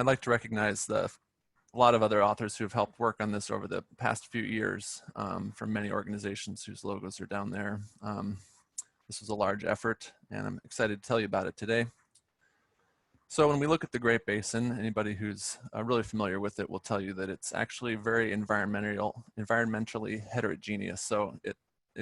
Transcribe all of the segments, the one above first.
like to recognize a lot of other authors who have helped work on this over the past few years from many organizations whose logos are down there. This was a large effort, and I'm excited to tell you about it today. So when we look at the Great Basin, anybody who's really familiar with it will tell you that it's actually very environmentally heterogeneous. So it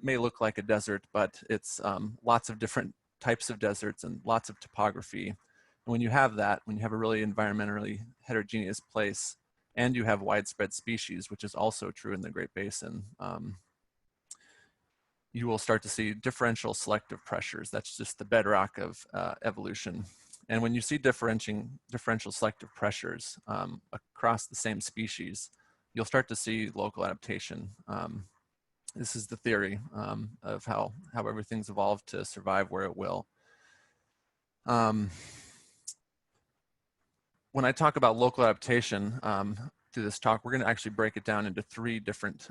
may look like a desert, but it's lots of different types of deserts and lots of topography. And when you have that, when you have a really environmentally heterogeneous place, and you have widespread species, which is also true in the Great Basin, you will start to see differential selective pressures. That's just the bedrock of evolution. And when you see differential selective pressures across the same species, you'll start to see local adaptation. This is the theory of how everything's evolved to survive where it will. When I talk about local adaptation through this talk, we're going to actually break it down into 3 different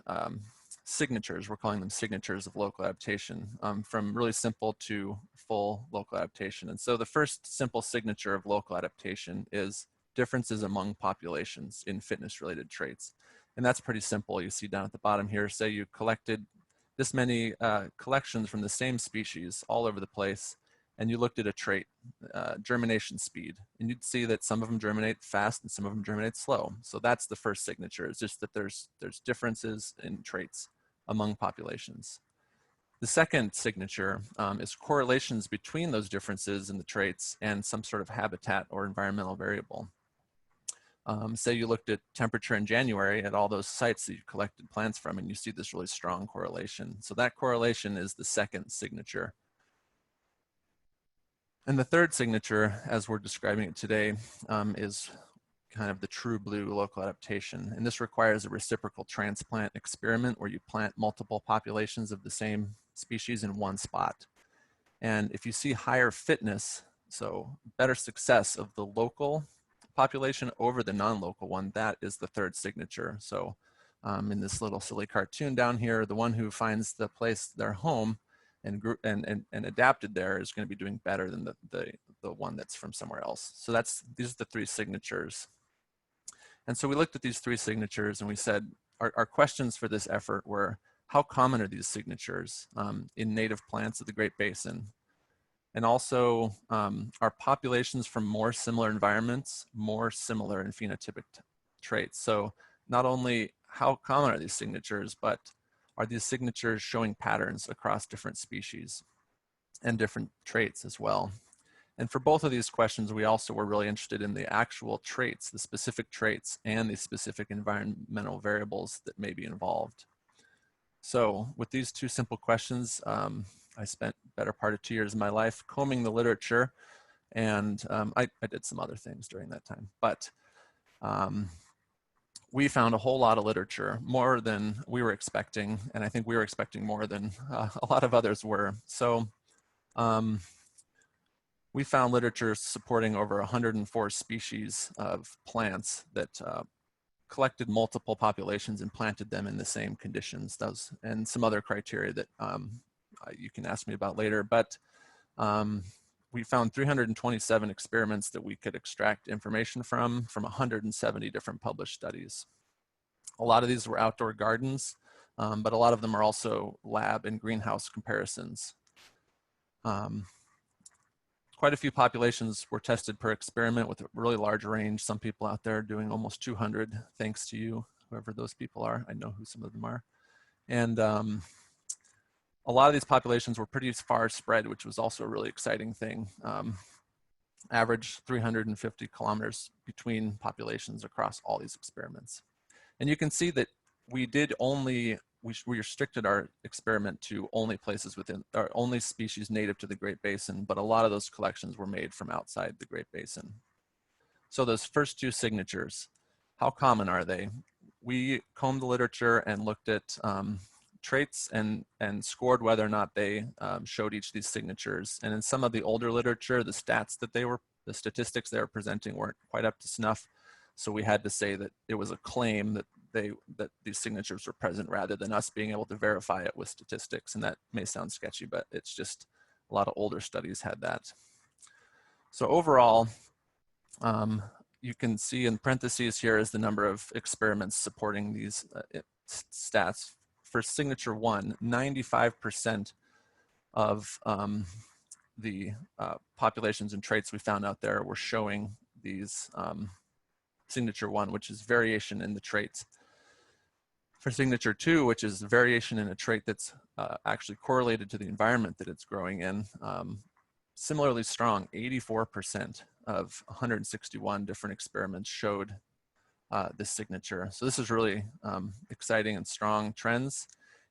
signatures. We're calling them signatures of local adaptation, from really simple to full local adaptation. And so the first simple signature of local adaptation is differences among populations in fitness-related traits. And that's pretty simple. You see down at the bottom here, say you collected this many collections from the same species all over the place, and you looked at a trait, germination speed, and you'd see that some of them germinate fast and some of them germinate slow. So that's the first signature. It's just that there's differences in traits among populations. The second signature is correlations between those differences in the traits and some sort of habitat or environmental variable. Say you looked at temperature in January at all those sites that you collected plants from, and you see this really strong correlation. So that correlation is the second signature. And the third signature, as we're describing it today, is kind of the true blue local adaptation. And this requires a reciprocal transplant experiment where you plant multiple populations of the same species in one spot. And if you see higher fitness, so better success of the local population over the non-local one, that is the third signature. So in this little silly cartoon down here, the one who finds the place, their home, and adapted there is going to be doing better than the one that's from somewhere else. So these are the 3 signatures. And so we looked at these 3 signatures and we said, our questions for this effort were, how common are these signatures in native plants of the Great Basin? And also, are populations from more similar environments more similar in phenotypic traits? So not only how common are these signatures, but are these signatures showing patterns across different species and different traits as well? And for both of these questions, we also were really interested in the actual traits, the specific traits and the specific environmental variables that may be involved. So with these 2 simple questions, I spent the better part of 2 years of my life combing the literature, and I did some other things during that time. But we found a whole lot of literature, more than we were expecting, and I think we were expecting more than a lot of others were. So we found literature supporting over 104 species of plants that collected multiple populations and planted them in the same conditions, and some other criteria that you can ask me about later. But we found 327 experiments that we could extract information from 170 different published studies. A lot of these were outdoor gardens, but a lot of them are also lab and greenhouse comparisons. Quite a few populations were tested per experiment with a really large range. Some people out there are doing almost 200, thanks to you, whoever those people are. I know who some of them are. And a lot of these populations were pretty far spread, which was also a really exciting thing. Average 350 kilometers between populations across all these experiments. And you can see that we restricted our experiment to only places within, or only species native to the Great Basin, but a lot of those collections were made from outside the Great Basin. So those first 2 signatures, how common are they? We combed the literature and looked at traits and scored whether or not they showed each of these signatures. And in some of the older literature, the statistics they were presenting weren't quite up to snuff. So we had to say that it was a claim that these signatures were present rather than us being able to verify it with statistics. And that may sound sketchy, but it's just a lot of older studies had that. So overall, you can see in parentheses here is the number of experiments supporting these stats. For signature 1, 95% of the populations and traits we found out there were showing these signature 1, which is variation in the traits. For signature 2, which is variation in a trait that's actually correlated to the environment that it's growing in, similarly strong, 84% of 161 different experiments showed this signature. So this is really exciting and strong trends.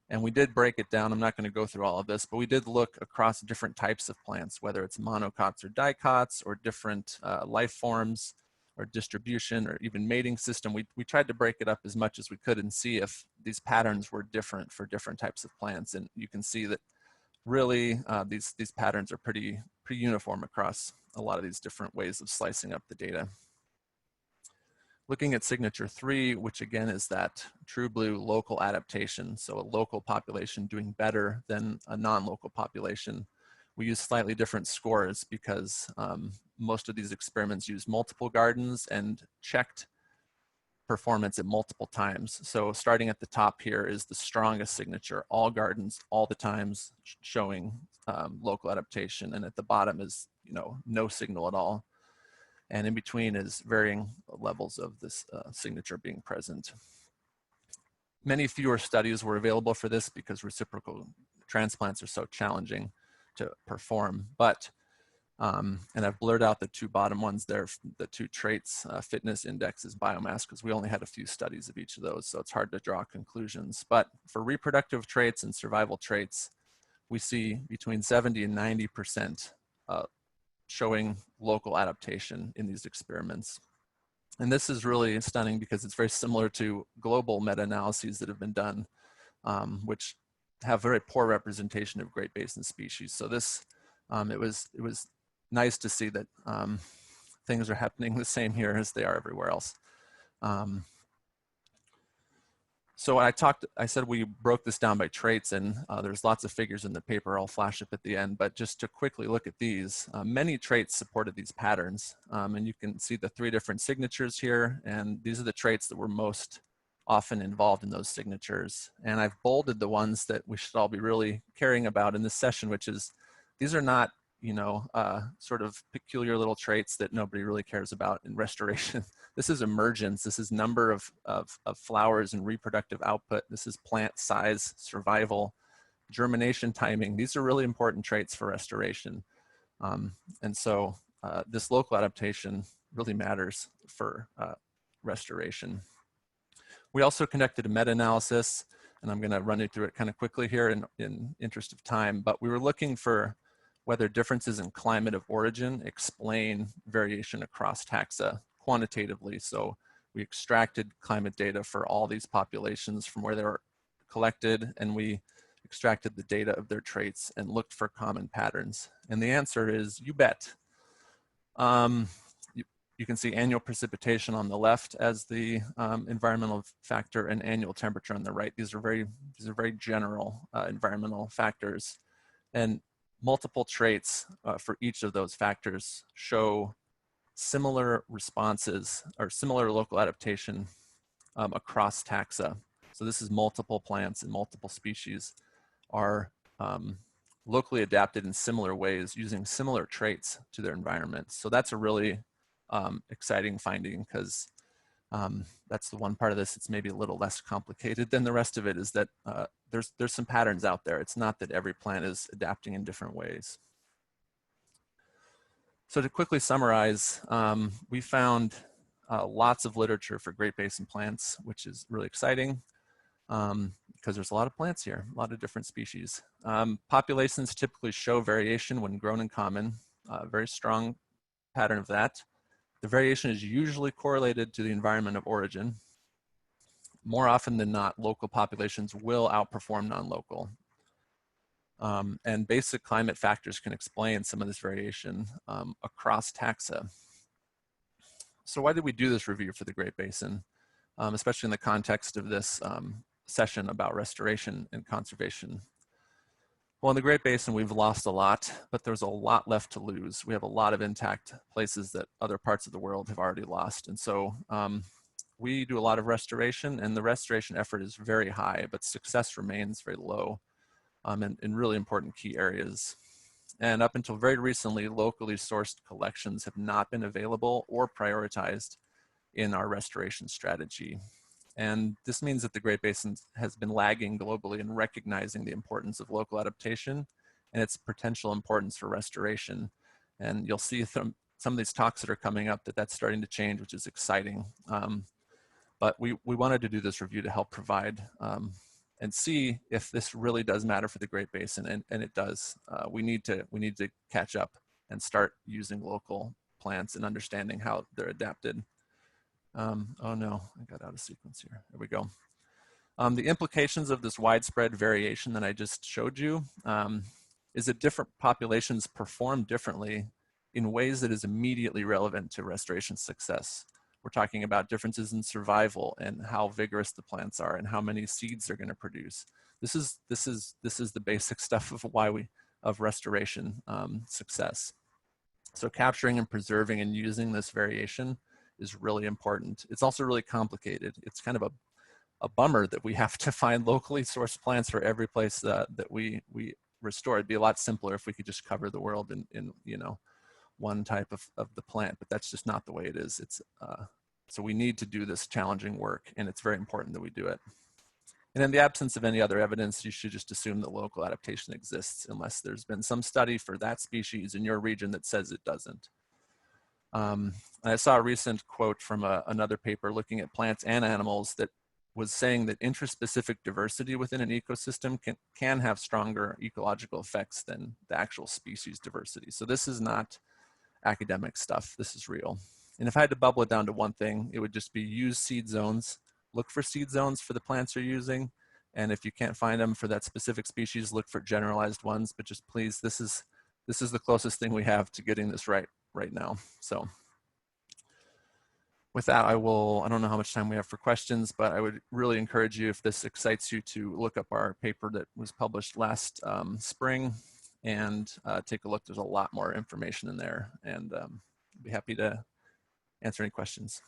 And we did break it down. I'm not going to go through all of this, but we did look across different types of plants, whether it's monocots or dicots or different life forms or distribution or even mating system. We tried to break it up as much as we could and see if these patterns were different for different types of plants. And you can see that really these patterns are pretty uniform across a lot of these different ways of slicing up the data. Looking at signature 3, which again is that true blue local adaptation, so a local population doing better than a non-local population. We use slightly different scores because most of these experiments use multiple gardens and checked performance at multiple times. So starting at the top here is the strongest signature, all gardens, all the times showing local adaptation, and at the bottom is no signal at all. And in between is varying levels of this signature being present. Many fewer studies were available for this because reciprocal transplants are so challenging to perform. But, and I've blurred out the two bottom ones there, the two traits, fitness indexes, biomass, because we only had a few studies of each of those, so it's hard to draw conclusions. But for reproductive traits and survival traits, we see between 70 and 90% showing local adaptation in these experiments. And this is really stunning because it's very similar to global meta-analyses that have been done, which have very poor representation of Great Basin species. So this, it was nice to see that things are happening the same here as they are everywhere else. So I said we broke this down by traits, and there's lots of figures in the paper. I'll flash up at the end, but just to quickly look at these, many traits supported these patterns. And you can see the 3 different signatures here, and these are the traits that were most often involved in those signatures. And I've bolded the ones that we should all be really caring about in this session, which is, these are not, sort of peculiar little traits that nobody really cares about in restoration. This is emergence. This is number of flowers and reproductive output. This is plant size, survival, germination timing. These are really important traits for restoration. And so this local adaptation really matters for restoration. We also conducted a meta-analysis, and I'm going to run you through it kind of quickly here in interest of time, but we were looking for whether differences in climate of origin explain variation across taxa quantitatively. So we extracted climate data for all these populations from where they were collected, and we extracted the data of their traits and looked for common patterns. And the answer is, you bet. You can see annual precipitation on the left as the environmental factor and annual temperature on the right. These are very general environmental factors. And multiple traits for each of those factors show similar responses or similar local adaptation across taxa. So this is multiple plants and multiple species are locally adapted in similar ways using similar traits to their environment. So that's a really exciting finding, because that's the one part of this that's maybe a little less complicated than the rest of it, is that there's some patterns out there. It's not that every plant is adapting in different ways. So to quickly summarize, we found lots of literature for Great Basin plants, which is really exciting because there's a lot of plants here, a lot of different species. Populations typically show variation when grown in common, very strong pattern of that. The variation is usually correlated to the environment of origin. More often than not, local populations will outperform non-local. And basic climate factors can explain some of this variation across taxa. So why did we do this review for the Great Basin, especially in the context of this session about restoration and conservation? Well, in the Great Basin, we've lost a lot, but there's a lot left to lose. We have a lot of intact places that other parts of the world have already lost. And so we do a lot of restoration, and the restoration effort is very high, but success remains very low in really important key areas. And up until very recently, locally sourced collections have not been available or prioritized in our restoration strategy. And this means that the Great Basin has been lagging globally in recognizing the importance of local adaptation and its potential importance for restoration. And you'll see some of these talks that are coming up that's starting to change, which is exciting. But we wanted to do this review to help provide and see if this really does matter for the Great Basin, and it does. We need to catch up and start using local plants and understanding how they're adapted. Oh no, I got out of sequence here. There we go. The implications of this widespread variation that I just showed you is that different populations perform differently in ways that is immediately relevant to restoration success. We're talking about differences in survival and how vigorous the plants are and how many seeds they're going to produce. This is the basic stuff of restoration success. So capturing and preserving and using this variation is really important. It's also really complicated. It's kind of a bummer that we have to find locally sourced plants for every place that we restore. It'd be a lot simpler if we could just cover the world in you know, one type of the plant, but that's just not the way it is. So we need to do this challenging work, and it's very important that we do it. And in the absence of any other evidence, you should just assume that local adaptation exists unless there's been some study for that species in your region that says it doesn't. I saw a recent quote from another paper looking at plants and animals that was saying that intraspecific diversity within an ecosystem can have stronger ecological effects than the actual species diversity. So this is not academic stuff, this is real. And if I had to bubble it down to one thing, it would just be use seed zones, look for seed zones for the plants you're using. And if you can't find them for that specific species, look for generalized ones, but just please, this is the closest thing we have to getting this right now. So with that, I don't know how much time we have for questions, but I would really encourage you, if this excites you, to look up our paper that was published last spring and take a look. There's a lot more information in there, and be happy to answer any questions.